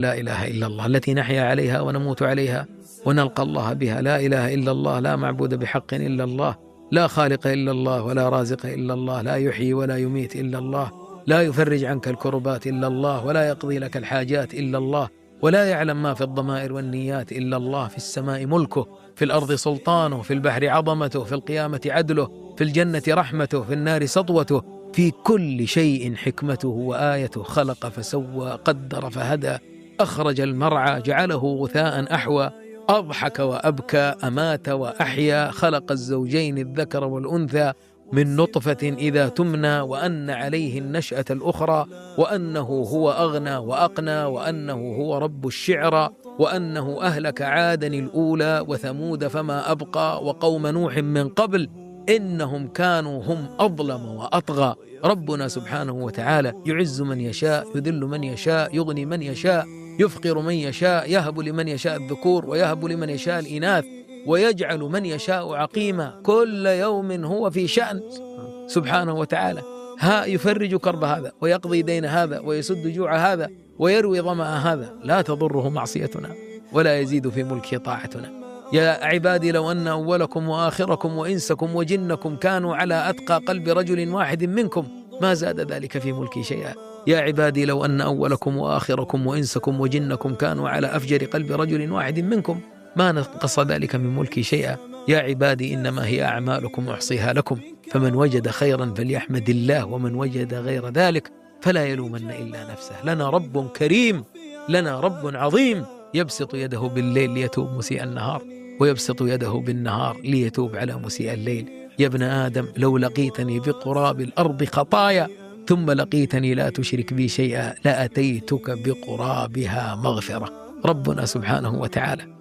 لا إله إلا الله التي نحيا عليها ونموت عليها ونلقى الله بها. لا إله إلا الله، لا معبود بحق إلا الله، لا خالق إلا الله ولا رازق إلا الله، لا يحيي ولا يميت إلا الله، لا يفرج عنك الكربات إلا الله، ولا يقضي لك الحاجات إلا الله، ولا يعلم ما في الضمائر والنيات إلا الله. في السماء ملكه، في الأرض سلطانه، في البحر عظمته، في القيامة عدله، في الجنة رحمته، في النار سطوته، في كل شيء حكمته وآيته. خلق فسوى، قدر فهدى، أخرج المرعى جعله غثاء أحوى، أضحك وأبكى، أمات وأحيا، خلق الزوجين الذكر والأنثى من نطفة إذا تمنى، وأن عليه النشأة الأخرى، وأنه هو أغنى وأقنى، وأنه هو رب الشعرى، وأنه أهلك عادا الأولى وثمود فما أبقى، وقوم نوح من قبل إنهم كانوا هم أظلم وأطغى. ربنا سبحانه وتعالى يعز من يشاء، يذل من يشاء، يغني من يشاء، يفقر من يشاء، يهب لمن يشاء الذكور ويهب لمن يشاء الإناث، ويجعل من يشاء عقيما. كل يوم هو في شأن سبحانه وتعالى. ها يفرج كرب هذا، ويقضي دين هذا، ويسد جوع هذا، ويروي ظمأ هذا. لا تضره معصيتنا، ولا يزيد في ملكه طاعتنا. يا عبادي لو أن أولكم وآخركم وإنسكم وجنكم كانوا على أتقى قلب رجل واحد منكم ما زاد ذلك في ملكي شيئا. يا عبادي لو أن أولكم وآخركم وإنسكم وجنكم كانوا على أفجر قلب رجل واحد منكم ما نقص ذلك من ملكي شيئا. يا عبادي إنما هي أعمالكم أحصيها لكم، فمن وجد خيرا فليحمد الله، ومن وجد غير ذلك فلا يلومن إلا نفسه. لنا رب كريم، لنا رب عظيم، يبسط يده بالليل ليتوب مسيء النهار، ويبسط يده بالنهار ليتوب على مسيء الليل. يا ابن آدم لو لقيتني بقراب الأرض خطايا ثم لقيتني لا تشرك بي شيئا لأتيتك بقرابها مغفرة. ربنا سبحانه وتعالى